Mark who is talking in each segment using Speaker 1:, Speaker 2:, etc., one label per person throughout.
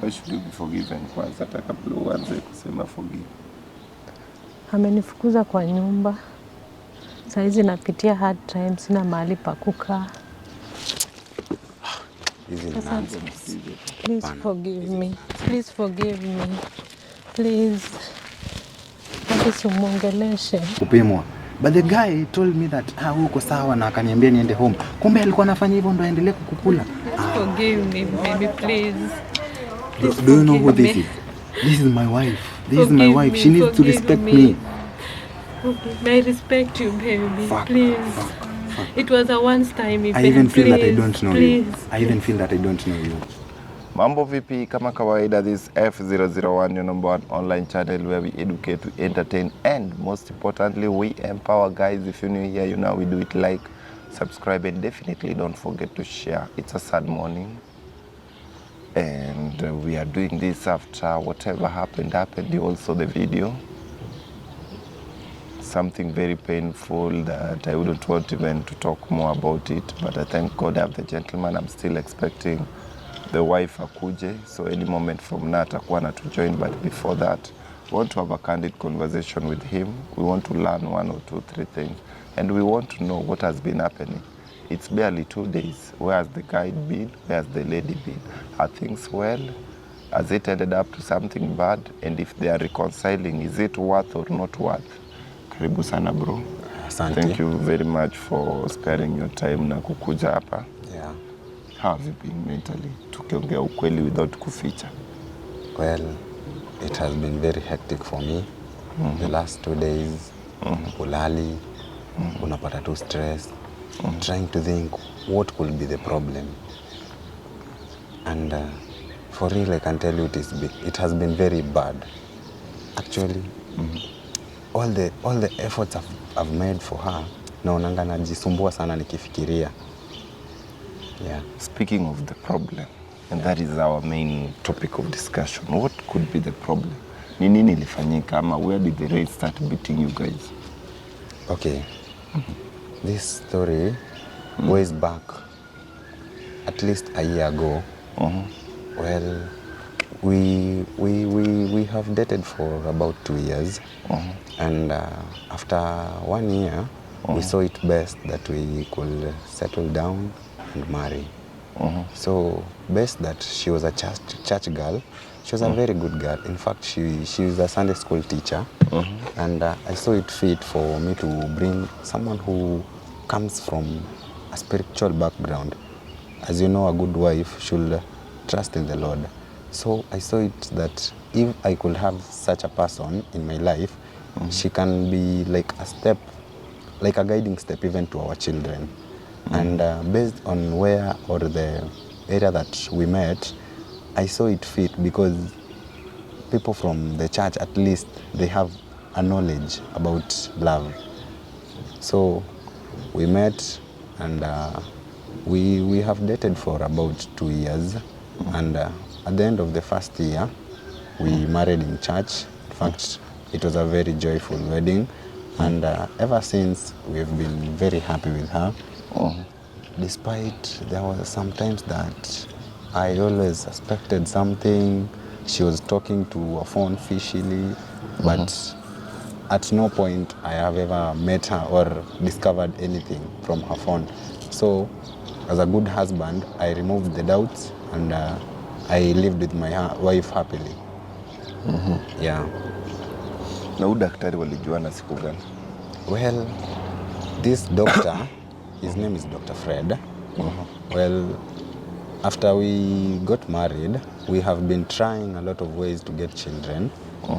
Speaker 1: Why should you be forgiven kwanza hata kabla uanze kusema forgive?
Speaker 2: Amenifukuza kwa nyumba. Saizi napitia hard times, sina mahali pa kukaa. Please forgive me. Please forgive me. Please. Akisumongeleshe.
Speaker 3: Kupimwa. But the guy told me that uko sawa na akaniambia niende home. Kumbe alikuwa anafanya hivyo ndo aendelee kukukula.
Speaker 2: Please forgive me, baby, please.
Speaker 3: Do you know who this is? This is my wife. This is my wife. She needs to respect me.
Speaker 2: May I respect you, baby. Please. Fuck. It was a once time event.
Speaker 3: I even feel that I don't know you. I even feel that I don't know you.
Speaker 1: Mambo vipi? Kama kawaida, this F001, your number one online channel where we educate, we entertain, and most importantly, we empower. Guys, if you're new here, you know we do it. Like, subscribe, and definitely don't forget to share. It's a sad morning, and we are doing this after whatever happened. You all saw the video. Something very painful that I wouldn't want even to talk more about it, but I thank God I have the gentleman. I'm still expecting the wife akuje, so any moment from now atakuwa na to join, but before that we want to have a candid conversation with him. We want to learn 1 or 2, 3 things, and we want to know what has been happening. It's barely 2 days. Where has the guy been? Where has the lady been? Are things well? Has it ended up to something bad? And if they are reconciling, is it worth or not worth? Karibu sana bro.
Speaker 3: Asante.
Speaker 1: Thank you very much for sparing your time na kukuja hapa.
Speaker 3: Yeah.
Speaker 1: How have you been mentally? Tukiongea ukweli without kuficha.
Speaker 3: Well, it has been very hectic for me. The last 2 days, ulali, unapata tu stress, trying to think what could be the problem. And for real, I can tell you it has been very bad. Actually, all the efforts I've made for her, naonanga najisumbua sana nikifikiria. Yeah.
Speaker 1: Speaking of the problem, and that is our main topic of discussion. What could be the problem? Ni nini ilifanyika ama where did the rain start beating you guys?
Speaker 3: Okay. This story ways back at least a year ago. Well, we have dated for about 2 years. And after 1 year, we saw it best that we could settle down and marry. So best that she was a church girl. She was a very good girl. In fact, she was a Sunday school teacher. And I saw it fit for me to bring someone who comes from a spiritual background. As you know, a good wife should trust in the Lord. So I saw it that if I could have such a person in my life, she can be like a step, like a guiding step even to our children. And based on where or the area that we met, I saw it fit because people from the church, at least, they have a knowledge about love. So we met and we have dated for about 2 years. And at the end of the first year, we married in church. In fact, it was a very joyful wedding. And ever since, we've been very happy with her. Despite there was sometimes that I always suspected something. She was talking to a phone fishily, but at no point I have ever met her or discovered anything from her phone. So as a good husband, I removed the doubts and I lived with my wife happily. Yeah.
Speaker 1: Na daktari walijuana siku gani?
Speaker 3: Well, this doctor, his name is Dr. Fred. Well, after we got married, we have been trying a lot of ways to get children,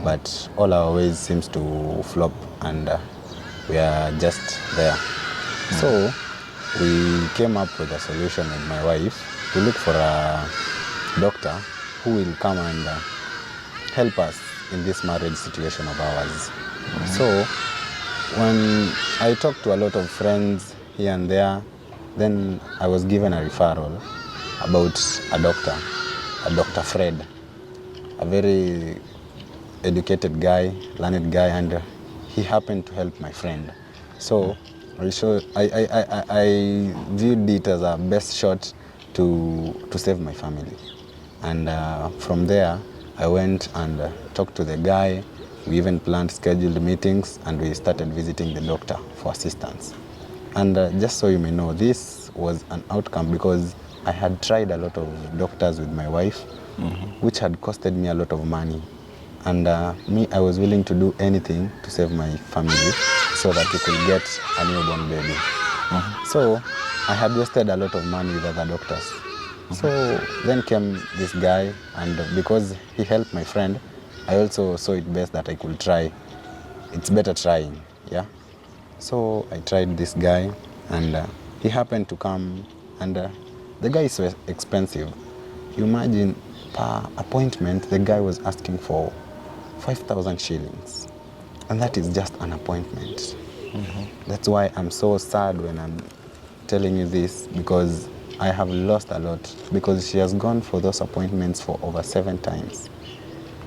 Speaker 3: but all our ways seems to flop and we are just there. So we came up with a solution with my wife to look for a doctor who will come and help us in this marriage situation of ours. So when I talked to a lot of friends here and there, then I was given a referral about a doctor, a Dr. Fred, a very educated guy, learned guy, and he happened to help my friend. So I viewed it as a best shot to save my family. And from there, I went and talked to the guy. We even planned scheduled meetings, and we started visiting the doctor for assistance. And just so you may know, this was an outcome because I had tried a lot of doctors with my wife, which had costed me a lot of money. And me, I was willing to do anything to save my family so that we could get a newborn baby. So I had wasted a lot of money with other doctors. So then came this guy, and because he helped my friend, I also saw it best that I could try. It's better trying, yeah? So I tried this guy, and he happened to come, and the guy is expensive. You imagine, per appointment, the guy was asking for 5,000 shillings. And that is just an appointment. That's why I'm so sad when I'm telling you this, because I have lost a lot, because she has gone for those appointments for over 7 times.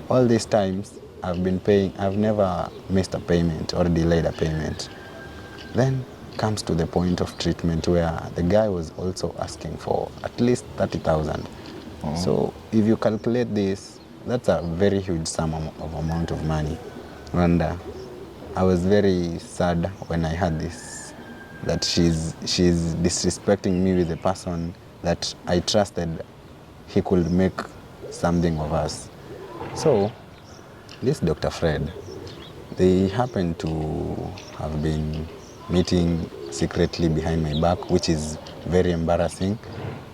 Speaker 3: All these times I've been paying, I've never missed a payment or delayed a payment. Then comes to the point of treatment where the guy was also asking for at least 30,000. So if you calculate this, that's a very huge sum of amount of money. And I was very sad when I heard this, that she's disrespecting me with the person that I trusted he could make something of us. So this Dr. Fred, they happen to have been meeting secretly behind my back, which is very embarrassing,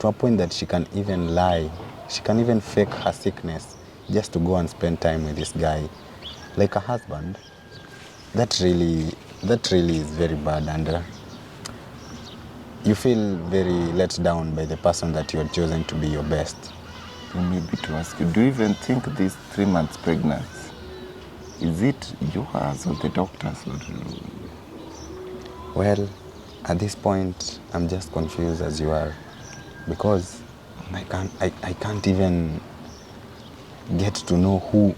Speaker 3: to a point that she can even lie. She can even fake her sickness just to go and spend time with this guy. Like a husband, that really is very bad, and you feel very let down by the person that you had chosen to be your best.
Speaker 1: Maybe to ask you, do you even think this 3 months pregnancy, is it yours or the doctor's?
Speaker 3: Well, at this point, I'm just confused as you are, because I can't even get to know who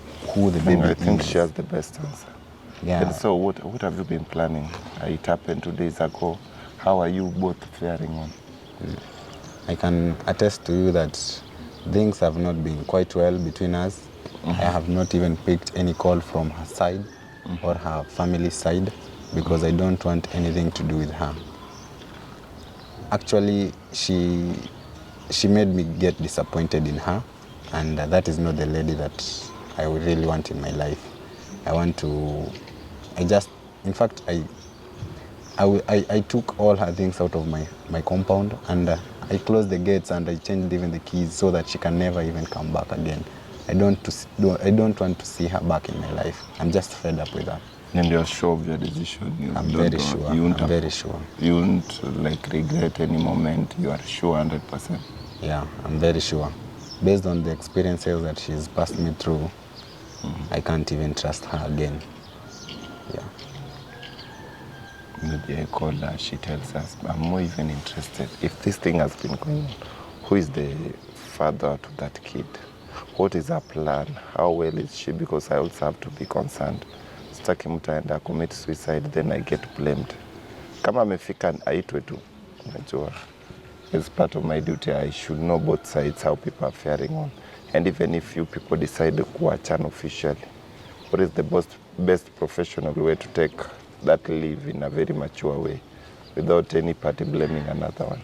Speaker 3: the baby is.
Speaker 1: I think she has the best answer.
Speaker 3: Yeah.
Speaker 1: And so what have you been planning? It happened 2 days ago. How are you both faring on?
Speaker 3: I can attest to you that things have not been quite well between us. I have not even picked any call from her side or her family side, because I don't want anything to do with her. Actually, she made me get disappointed in her, and that is not the lady that I would really want in my life. In fact, I took all her things out of my compound, and I closed the gates, and I changed even the keys so that she can never even come back again. I don't want to see her back in my life. I'm just fed up with her.
Speaker 1: And you're sure of your decision?
Speaker 3: I'm very sure.
Speaker 1: You won't regret any moment? You are sure 100%?
Speaker 3: Yeah, I'm very sure. Based on the experiences that she's passed me through, I can't even trust her again. Yeah.
Speaker 1: Maybe I call her, she tells us. I'm more even interested. If this thing has been going on, who is the father to that kid? What is her plan? How well is she? Because I also have to be concerned. Sitaki mtu aenda commit suicide, then I get blamed. Kama amefika aitwe tu. Unajua, as part of my duty, I should know both sides, how people are faring on. And even if you people decide kuachana officially, what is the best professional way to take that leave in a very mature way without any party blaming another one?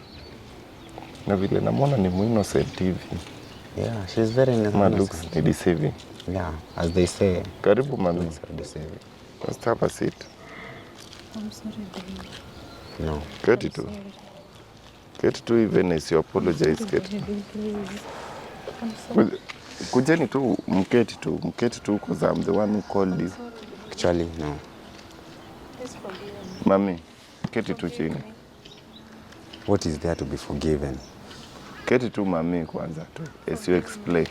Speaker 1: Na vile namwona ni innocent hivi.
Speaker 3: Yeah, she's very innocent.
Speaker 1: Ma looks ni deceiving.
Speaker 3: Yeah, as they say.
Speaker 1: Karibu mami.
Speaker 3: Looks are deceiving.
Speaker 1: Just have a seat.
Speaker 2: I'm sorry, baby.
Speaker 3: No.
Speaker 1: Keti tu. Keti tu, even as you apologize, keti.
Speaker 2: I'm sorry.
Speaker 1: Kujeni tu, mketi tu, because I'm the one who called you.
Speaker 3: Actually, no.
Speaker 2: Please forgive me.
Speaker 1: Mami, keti tu chini.
Speaker 3: What is there to be forgiven?
Speaker 1: Keti tu mami kwanza tu, as you explain.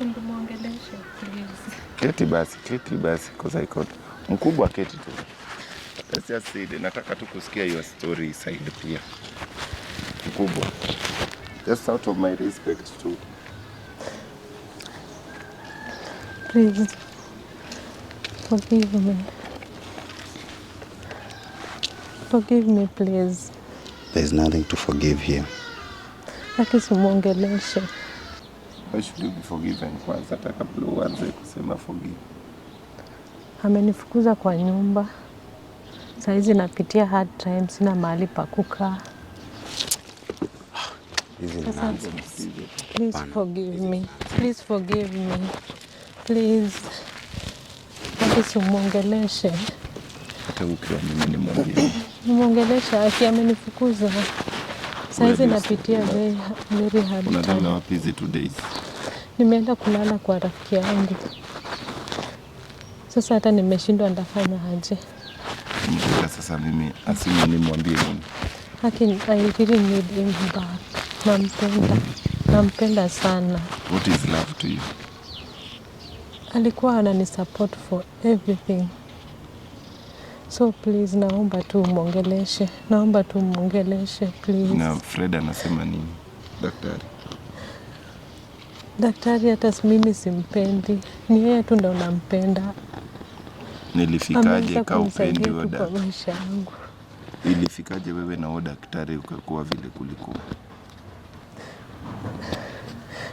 Speaker 2: Ndimwongeleshe, please.
Speaker 1: Keti basi, because I called. Mkubwa keti tu. Let's just say, nataka tu kusikia your story side pia. Mkubwa. Just out of my respect too.
Speaker 2: Please, forgive me. Forgive me, please.
Speaker 3: There's nothing to forgive here.
Speaker 2: Akisimuongeleshe.
Speaker 1: Why should you be forgiven kwanza hata kabla uanze kusema forgive?
Speaker 2: Amenifukuza kwa nyumba. Saizi napitia hard time, sina mahali pa kukaa. Please forgive me. Please forgive me. Please. Akisimuongeleshe.
Speaker 1: Hata ukiwa mimi nimwambie.
Speaker 2: Muongeleshe, aki amenifukuza. Saizi napitia very hard time.
Speaker 1: Unadhani wapi hizi 2 days?
Speaker 2: Nimeenda kulala kwa rafiki yangu. Sasa hata nimeshindwa ndafanya aje.
Speaker 1: Mbona sasa mimi asimu nimwambie nini?
Speaker 2: I really need him back. Nampenda sana.
Speaker 1: What is love to you?
Speaker 2: Alikuwa ananisupport for everything. So please, naomba tu muongeleshe. Please.
Speaker 1: Na Fred anasema nini?
Speaker 2: Daktari hata mimi simpendi. Ni yeye tu ndo nampenda.
Speaker 1: Nilifikaje kaupendi
Speaker 2: wa daktari?
Speaker 1: Ilifikaje wewe na daktari ukakuwa vile kulikuwa?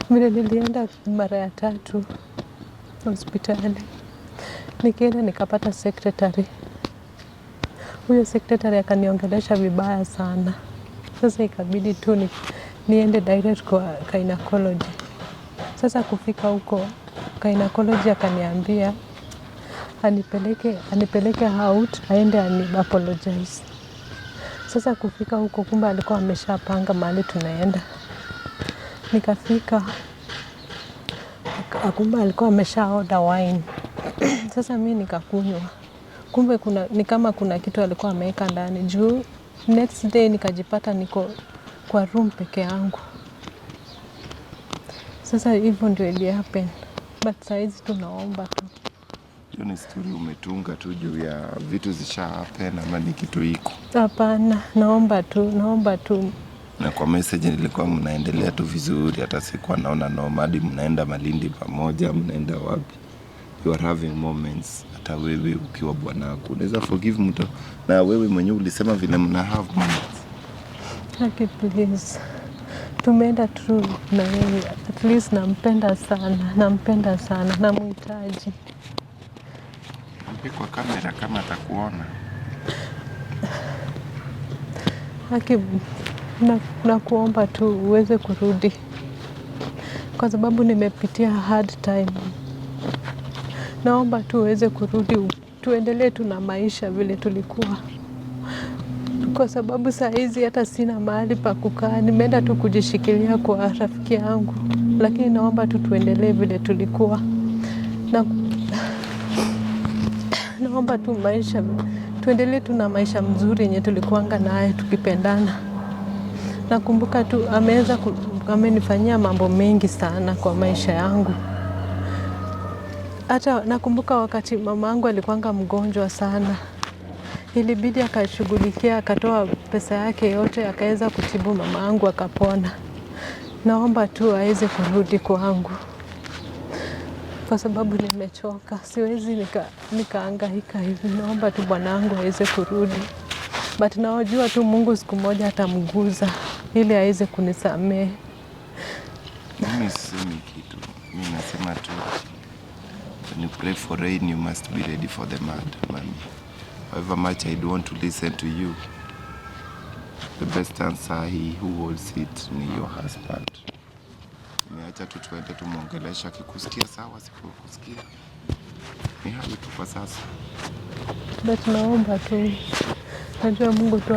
Speaker 2: Mimi nilienda mara ya 3 hospitali. Nikienda nikapata secretary. Huyo secretary akaniongelesha vibaya sana. Sasa ikabidi tu niende direct kwa gynecologist. Sasa kufika huko gynecologist akaniambia anipeleke out aende apologize. Sasa kufika huko kumbe alikuwa ameshapanga mahali tunaenda. Nikafika kumbe alikuwa amesha order wine. Sasa mimi nikakunywa. Kumbe ni kama kuna kitu alikuwa ameweka ndani. Juu next day nikajipata niko kwa room peke yangu. Sasa hivyo ndio ili happen. But saizi tunaomba tu.
Speaker 1: Hiyo ni story umetunga tu juu ya vitu zisha happen ama ni kitu iko?
Speaker 2: Hapana, naomba tu.
Speaker 1: Na kwa message nilikuwa mnaendelea tu vizuri, hata sikuwa naona noma, hadi mnaenda Malindi pamoja, mnaenda wapi? You are having moments. Hata wewe ukiwa bwanako unaweza forgive mtu, na wewe mwenyewe ulisema vile mna have moments.
Speaker 2: Okay, please. Tumeenda tu na yeye. At least nampenda sana, namhitaji.
Speaker 1: Mpe kwa kamera kama atakuona.
Speaker 2: Haki na kuomba tu uweze kurudi. Kwa sababu nimepitia hard time. Naomba tu uweze kurudi. Tuendelee tu na maisha vile tulikuwa. Kwa sababu saa hizi hata sina mahali pa kukaa. Nimeenda tu kujishikilia kwa rafiki yangu. Lakini naomba tu tuendelee vile tulikuwa. Naomba tu tuendelee tu na maisha mzuri yenye tulikuanga naye tukipendana. Nakumbuka tu amenifanyia mambo mengi sana kwa maisha yangu. Hata nakumbuka wakati mamangu alikuanga mgonjwa sana. Ilibidi akashughulikia, akatoa pesa yake yote, akaweza kutibu mamangu akapona. Naomba tu aweze kurudi kwangu. Kwa sababu nimechoka. Siwezi nikahangaika hivi. Naomba tu bwanangu aweze kurudi. But naojua tu Mungu siku moja atamguza ili aweze kunisamehe.
Speaker 1: Mimi sisemi kitu. Mimi nasema tu when you pray for rain you must be ready for the mud, mami. However much I don't want to listen to you, the best answer he who holds it ni your husband. Niacha tu tuende tumuongelesha, akikusikia sawa, sipokusikia ni hali tu kwa sasa.
Speaker 2: But naomba tu. Najua Mungu tu